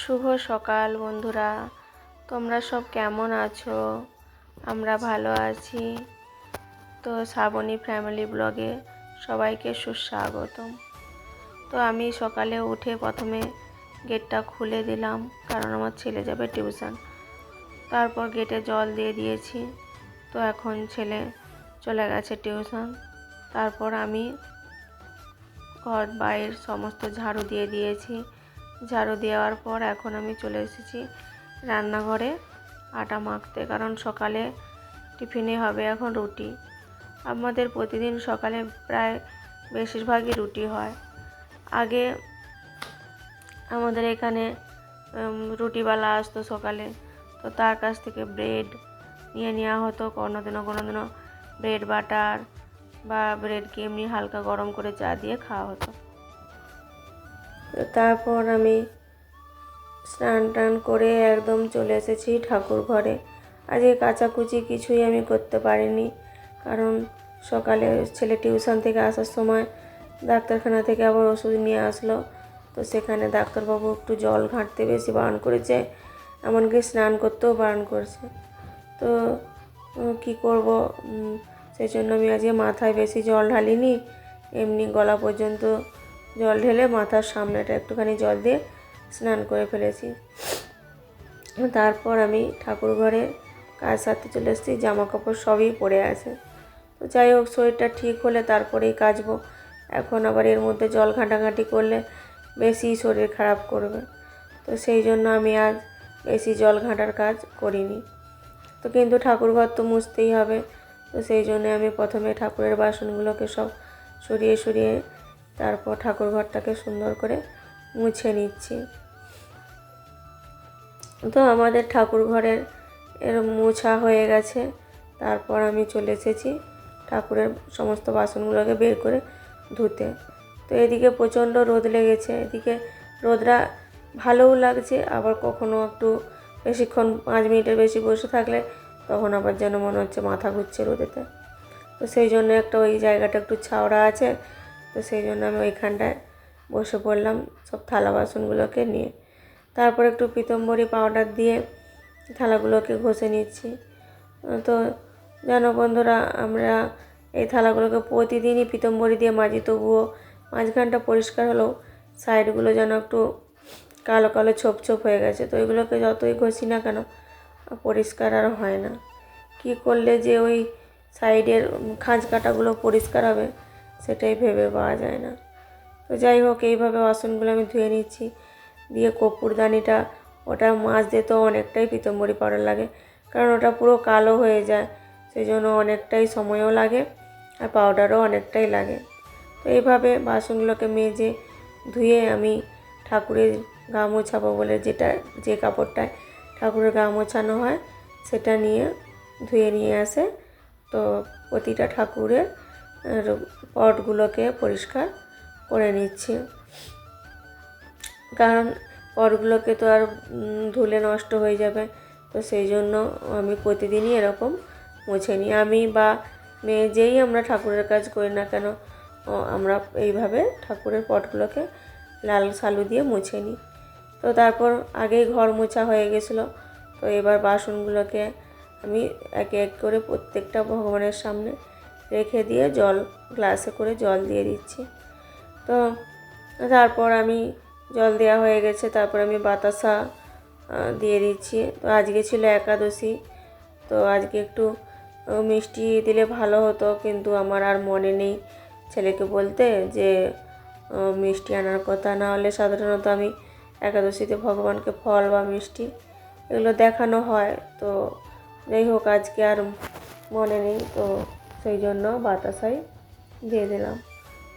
শুভ সকাল বন্ধুরা, তোমরা সব কেমন আছো? আমরা ভালো আছি। তো শ্রাবণী ফ্যামিলি ব্লগে সবাইকে সুস্বাগতম। তো আমি সকালে উঠে প্রথমে গেটটা খুলে দিলাম, কারণ আমার ছেলে যাবে টিউশন। তারপর গেটে জল দিয়ে দিয়েছি। তো এখন ছেলে চলে গেছে টিউশন। তারপর আমি ঘর বাইরের সমস্ত ঝাড়ু দিয়ে দিয়েছি। ঝাড়ু দেওয়ার পর এখন আমি চলে এসেছি রান্নাঘরে আটা মাখতে, কারণ সকালে টিফিনে হবে এখন রুটি। আমাদের প্রতিদিন সকালে প্রায় বেশিরভাগই রুটি হয়। আগে আমাদের এখানে রুটিওয়ালা আসতো সকালে, তো তার কাছ থেকে ব্রেড নিয়ে নেওয়া হতো। কোনোদিনও ব্রেড বাটার বা ব্রেডকে এমনি হালকা গরম করে চা দিয়ে খাওয়া হতো। তারপর আমি স্নান টান করে একদম চলে এসেছি ঠাকুর ঘরে। আজকে কাচাকুচি কিছুই আমি করতে পারিনি, কারণ সকালে ছেলে টিউশন থেকে আসার সময় ডাক্তারখানা থেকে আবার ওষুধ নিয়ে আসলো। তো সেখানে ডাক্তারবাবু একটু জল ঘাঁটতে বেশি বারণ করেছে, এমনকি স্নান করতেও বারণ করেছে। তো কি করব, সেই জন্য আমি আজকে মাথায় বেশি জল ঢালিনি, এমনি গলা পর্যন্ত জল ঢেলে মাথার সামনেটা একটুখানি জল দিয়ে স্নান করে ফেলেছি। তারপর আমি ঠাকুর ঘরে কাজ সারতে চলে এসেছি। জামা কাপড় সবই পড়ে আছে। তো যাই হোক, শরীরটা ঠিক হলে তারপরেই কাচবো। এখন আবার এর মধ্যে জল ঘাঁটাঘাঁটি করলে বেশি শরীর খারাপ করবে। তো সেই জন্য আমি আজ বেশি জল ঘাঁটার কাজ করিনি। তো কিন্তু ঠাকুরঘর তো মুছতেই হবে। তো সেই জন্যে আমি প্রথমে ঠাকুরের বাসনগুলোকে সব সরিয়ে তারপর ঠাকুরঘরটাকে সুন্দর করে মুছে নিচ্ছি। তো আমাদের ঠাকুর ঘরের মোছা হয়ে গেছে। তারপর আমি চলে এসেছি ঠাকুরের সমস্ত বাসনগুলোকে বের করে ধুতে। তো এদিকে প্রচণ্ড রোদ লেগেছে। এদিকে রোদটা ভালোও লাগছে, আবার কখনো একটু বেশিক্ষণ 5 মিনিটের বেশি বসে থাকলে তখন আবার যেন মনে হচ্ছে মাথা ঘুরছে রোদেতে। তো সেই জন্য একটা ওই জায়গাটা একটু ছাওড়া আছে, তো সেই জন্য আমি ওইখানটায় বসে পড়লাম সব থালা বাসনগুলোকে নিয়ে। তারপর একটু পিতাম্বরী পাউডার দিয়ে থালাগুলোকে ঘষে নিচ্ছি। তো জানো বন্ধুরা, আমরা এই থালাগুলোকে প্রতিদিনই পিতাম্বরী দিয়ে মাজি, তবুও মাঝখানটা পরিষ্কার হলেও সাইডগুলো যেন একটু কালো কালো ছোপ ছোপ হয়ে গেছে। তো এগুলোকে যতই ঘষি না কেন পরিষ্কার আর হয় না। কি করলে যে ওই সাইডের খাঁজ কাটাগুলো পরিষ্কার হবে সেটাই ভেবে পাওয়া যায় না। তো যাই হোক, এইভাবে বাসনগুলো আমি ধুয়ে নিচ্ছি। দিয়ে কর্পূরদানিটা ওটা মাজতে তো অনেকটাই পিতাম্বরী পাউডার লাগে, কারণ ওটা পুরো কালো হয়ে যায়। সেই জন্য অনেকটাই সময়ও লাগে আর পাউডারও অনেকটাই লাগে। তো এইভাবে বাসনগুলোকে মেজে ধুয়ে আমি ঠাকুরের গা মোছাবো বলে যে কাপড়টায় ঠাকুরের গা মোছানো হয় সেটা নিয়ে ধুয়ে নিয়ে আসে। তো প্রতিটা ঠাকুরের পটগুলোকে পরিষ্কার করে নিচ্ছি, কারণ পটগুলোকে তো আর ধুলে নষ্ট হয়ে যাবে। তো সেই জন্য আমি প্রতিদিনই এরকম মুছে নিই। আমি বা মেয়ে যেই আমরা ঠাকুরের কাজ করি না কেন, আমরা এইভাবে ঠাকুরের পটগুলোকে লাল সালু দিয়ে মুছে নিই। তো তারপর আগেই ঘর মোছা হয়ে গেছিলো। তো এবার বাসনগুলোকে আমি একে এক করে প্রত্যেকটা ভগবানের সামনে রেখে দিয়ে গ্লাসে করে জল দিয়ে দিচ্ছি। তো তারপর আমি জল দেওয়া হয়ে গেছে, তারপর আমি বাতাসা দিয়ে দিচ্ছি। তো আজকে ছিল একাদশী, তো আজকে একটু মিষ্টি দিলে ভালো হতো, কিন্তু আমার আর মনে নেই ছেলেকে বলতে যে মিষ্টি আনার কথা। না হলে সাধারণত আমি একাদশীতে ভগবানকে ফল বা মিষ্টি এগুলো দেখানো হয়। তো যাই হোক, আজকে আর মনে নেই, তো সেই জন্য বাতাসাই দিয়ে দিলাম।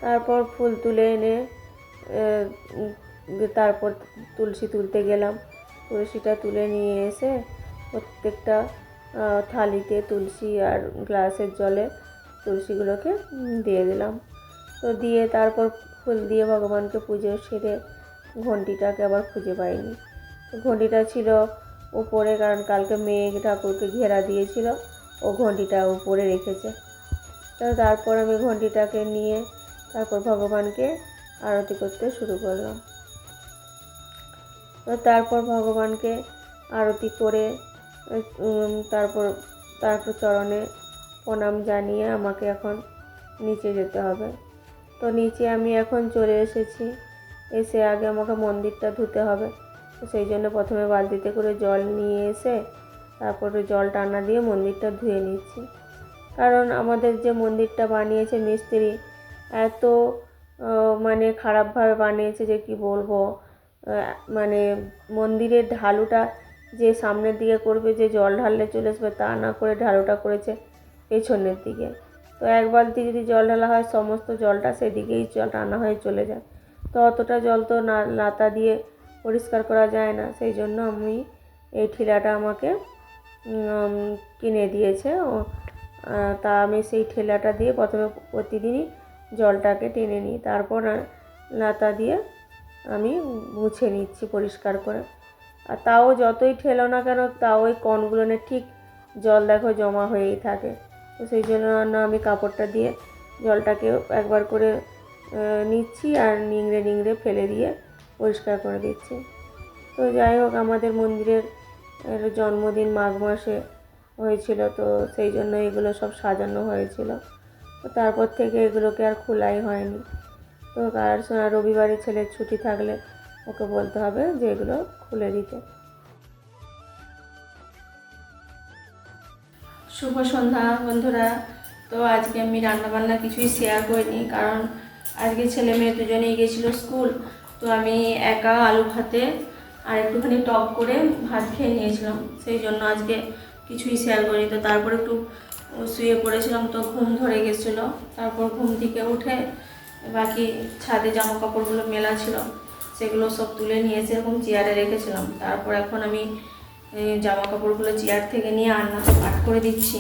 তারপর ফুল তুলে এনে তারপর তুলসী তুলতে গেলাম। তুলসীটা তুলে নিয়ে এসে প্রত্যেকটা থালিতে তুলসী আর গ্লাসের জলে তুলসীগুলোকে দিয়ে দিলাম। তো দিয়ে তারপর ফুল দিয়ে ভগবানকে পুজো সেরে ঘণ্টিটাকে আবার খুঁজে পাইনি। ঘণ্টিটা ছিল উপরে, কারণ কালকে মেঘ ঠাকুরকে ঘেরা দিয়েছিল, ও ঘণ্টিটা উপরে রেখেছে। তো তারপর আমি ঘণ্টিটাকে নিয়ে তারপর ভগবানকে আরতি করতে শুরু করলাম। তো তারপর ভগবানকে আরতি করে তারপর চরণে প্রণাম জানিয়ে আমাকে এখন নিচে যেতে হবে। তো নিচে আমি এখন চলে এসেছি। এসে আগে আমাকে মন্দিরটা ধুতে হবে। তো সেই জন্য প্রথমে বালতিতে করে জল নিয়ে এসে তারপরে জল টানা দিয়ে মন্দিরটা ধুয়ে নিচ্ছি। কারণ আমাদের যে মন্দিরটা বানিয়েছে মিস্ত্রি এত মানে খারাপভাবে বানিয়েছে যে কি বলবো। মানে মন্দিরের ঢালুটা যে সামনের দিকে করবে, যে জল ঢাললে চলে আসবে তা না করে ঢালুটা করেছে পেছনের দিকে। তো এক বালতি যদি জল ঢালা হয় সমস্ত জলটা সেদিকেই টানা হয়ে চলে যায়। তো অতটা জল তো নাতা দিয়ে পরিষ্কার করা যায় না। সেই জন্য আমি এই ঠিলাটা আমাকে কিনে দিয়েছে। তা আমি সেই ঠেলাটা দিয়ে প্রথমে প্রতিদিনই জলটাকে টেনে নিই, তারপর নাতা দিয়ে আমি মুছে নিচ্ছি পরিষ্কার করে। আর তাও যতই ঠেলো না কেন তাও ওই কণগুলোনে ঠিক জল দেখো জমা হয়েই থাকে। তো সেই জন্য আমি কাপড়টা দিয়ে জলটাকে একবার করে নিচ্ছি আর নিংড়ে নিংড়ে ফেলে দিয়ে পরিষ্কার করে দিচ্ছি। তো যাই হোক, আমাদের মন্দিরের জন্মদিন মাঘ মাসে হয়েছিল, তো সেই জন্য এগুলো সব সাজানো হয়েছিল। তো তারপর থেকে এগুলোকে আর খোলাই হয়নি। তো আর রবিবারে ছেলের ছুটি থাকলে ওকে বলতে হবে যে এগুলো খুলে দিতে। শুভ সন্ধ্যা বন্ধুরা। তো আজকে আমি রান্নাবান্না কিছুই শেয়ার করিনি, কারণ আজকে ছেলে মেয়ে দুজনেই গেছিলো স্কুল। তো আমি একা আলু ভাতে আর একটুখানি টক করে ভাত খেয়ে নিয়েছিলাম, সেই জন্য আজকে কিছুই শেয়ার করিনি। তো তারপর একটু শুয়ে পড়েছিলাম, তো ঘুম ধরে গেছিলো। তারপর ঘুম থেকে উঠে বাকি ছাদে জামা কাপড়গুলো মেলা ছিল সেগুলো সব তুলে নিয়ে এসে এরকম চেয়ারে রেখেছিলাম। তারপর এখন আমি জামা কাপড়গুলো চেয়ার থেকে নিয়ে আলনাতে পাট করে দিচ্ছি।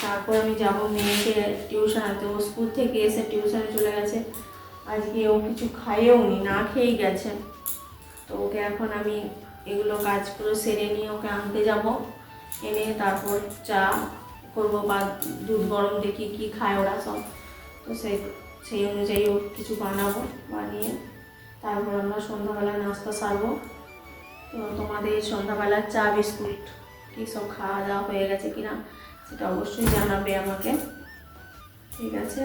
তারপর আমি যাব মেয়েকে টিউশন আনতে। ও স্কুল থেকে এসে টিউশনে চলে গেছে। আজকে ও কিছু খাইয়েও নি, না খেয়েই গেছে। তো ওকে এখন আমি এগুলো কাজগুলো সেরে নিয়ে ওকে আনতে যাব। এনে তারপর চা করব বা দুধ গরম দেখি কি খায় ওরা সব। তো সেই অনুযায়ী ও কিছু বানাবো, বানিয়ে তারপর আমরা সন্ধ্যাবেলা নাস্তা সারবো। তো তোমাদের সন্ধ্যাবেলার চা বিস্কুট কী সব খাওয়া দাওয়া হয়ে গেছে কিনা সেটা অবশ্যই জানাবে আমাকে, ঠিক আছে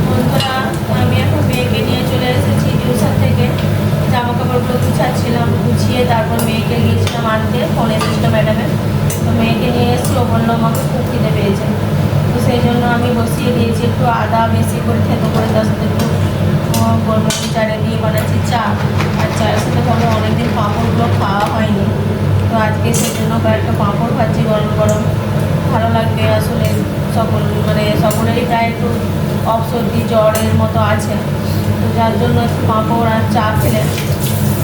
বন্ধুরা। আমি এখন মেয়েকে নিয়ে চলে এসেছি টিউশন থেকে। জামা কাপড়গুলো গুছাচ্ছিলাম, গুছিয়ে তারপর মেয়েকে গিয়েছিলাম আনতে, ফোন এসেছিলো ম্যাডামের। তো মেয়েকে নিয়ে এসেছি, ও বললো আমাকে খুব খিদে পেয়েছে। তো সেই জন্য আমি বসিয়ে দিয়েছি একটু আদা বেশি করে থেতো করে, তার সাথে একটু গোলমরিচ চারে দিয়ে বানাচ্ছি চা। আর চায়ের সাথে ভাবে অনেকদিন পাঁপড়গুলো খাওয়া হয়নি, তো আজকে সেই জন্য কয়েকটা পাঁপড় ভাজছি গরম গরম। ভালো লাগবে আসলে, সকলেরই প্রায় একটু কফ সর্দি জ্বরের মতো আছে, তো যার জন্য একটু পাঁপড় আর চা খেলে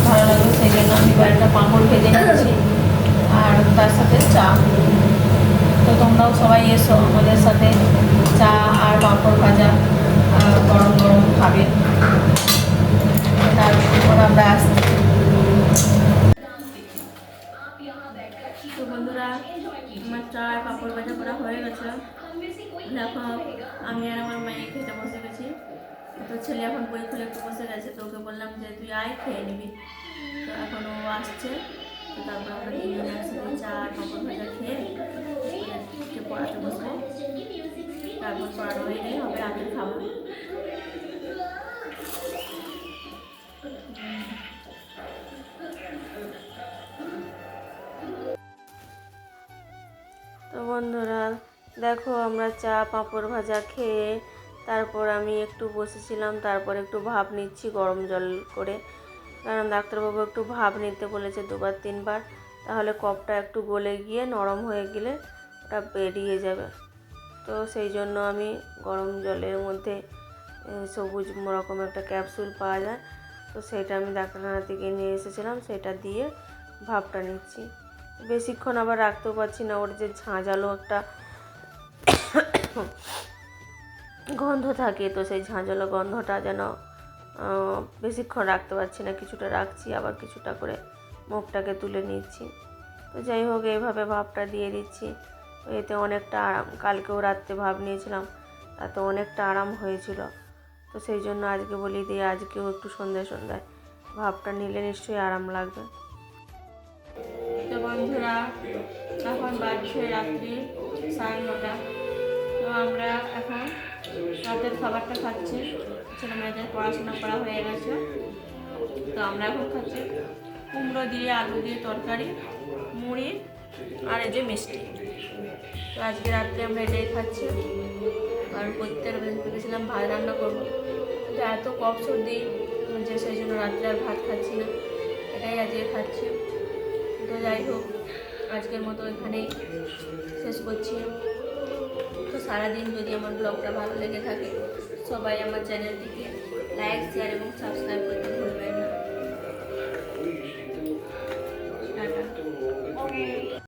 ভালো লাগবে। সেই জন্য আমি কয়েকটা পাঁপড় ভেজে নিচ্ছি আর তার সাথে চা। তো তোমরাও সবাই এসো আমাদের সাথে চা আর পাঁপড় ভাজা গরম গরম খাবে। তারপর আমরা আসছি। তো বন্ধুরা, আমার চা আর পাঁপড় ভাজা করা হয়ে গেছে। দেখো আমি আর আমার মেয়ে খেতে বসে গেছি। তো ছেলে এখন বই খুলে একটু বসে গেছে, তো ওকে বললাম যে তুই আয় খেয়ে নিবি। তো এখন ও আসছে, তো তারপর আমরা তিনজনে একসাথে চা আর পাঁপড় ভাজা খেয়ে পড়াতে বসবো। তারপর পড়ানো হয়ে গেলে হবে রাতের খাবার। তো বন্ধুরা দেখো, আমরা চা পাঁপড় ভাজা খেয়ে তারপর আমি একটু বসেছিলাম, তারপর একটু ভাপ নিচ্ছি গরম জল করে। কারণ ডাক্তারবাবু একটু ভাপ নিতে বলেছে 2-3 বার, তাহলে কফটা একটু গলে গিয়ে নরম হয়ে গেলে ওটা বেরিয়ে যাবে। তো সেই জন্য আমি গরম জলের মধ্যে সবুজ রকম একটা ক্যাপসুল পাওয়া যায়, তো সেটা আমি ডাক্তারখানা থেকে নিয়ে এসেছিলাম, সেটা দিয়ে ভাপটা নিচ্ছি। বেশিক্ষণ আবার রাখতেও পারছি না, ওর যে ঝাঁঝালো একটা গন্ধ থাকে, তো সেই ঝাঁঝালো গন্ধটা যেন বেশিক্ষণ রাখতে পারছি না। কিছুটা রাখছি, আবার কিছুটা করে মুখটাকে তুলে নিচ্ছি। তো যাই হোক, এইভাবে ভাপটা দিয়ে দিচ্ছি। তো এতে অনেকটা আরাম। কালকেও রাত্রে ভাপ নিয়েছিলাম, তাতে অনেকটা আরাম হয়েছিল। তো সেই জন্য আজকে বলি দিয়ে আজকেও একটু সন্ধ্যায় ভাপটা নিলে নিশ্চয়ই আরাম লাগবে। তো বন্ধুরা, এখন বাজছে রাত্রি 9:30। তো আমরা এখন রাতের খাবারটা খাচ্ছি। ছেলে মেয়েদের পড়াশোনা করা হয়ে গেছে, তো আমরা এখন খাচ্ছি কুমড়ো দিয়ে আলু দিয়ে তরকারি, মুড়ি আর এই যে মিষ্টি। তো আজকে রাত্রে আমরা এটাই খাচ্ছি, কারণ প্রত্যেক ভেবেছিলাম ভাত রান্না করবো, কিন্তু এত কফ সর্দি যে সেই জন্য রাত্রে আর ভাত খাচ্ছি না, এটাই আজকে খাচ্ছি। তো যাই হোক, আজকের মতো এখানেই শেষ করছি। তো সারাদিন যদি আমার ব্লগটা ভালো লেগে থাকে, সবাই আমার চ্যানেলটিকে লাইক, শেয়ার এবং সাবস্ক্রাইব করতে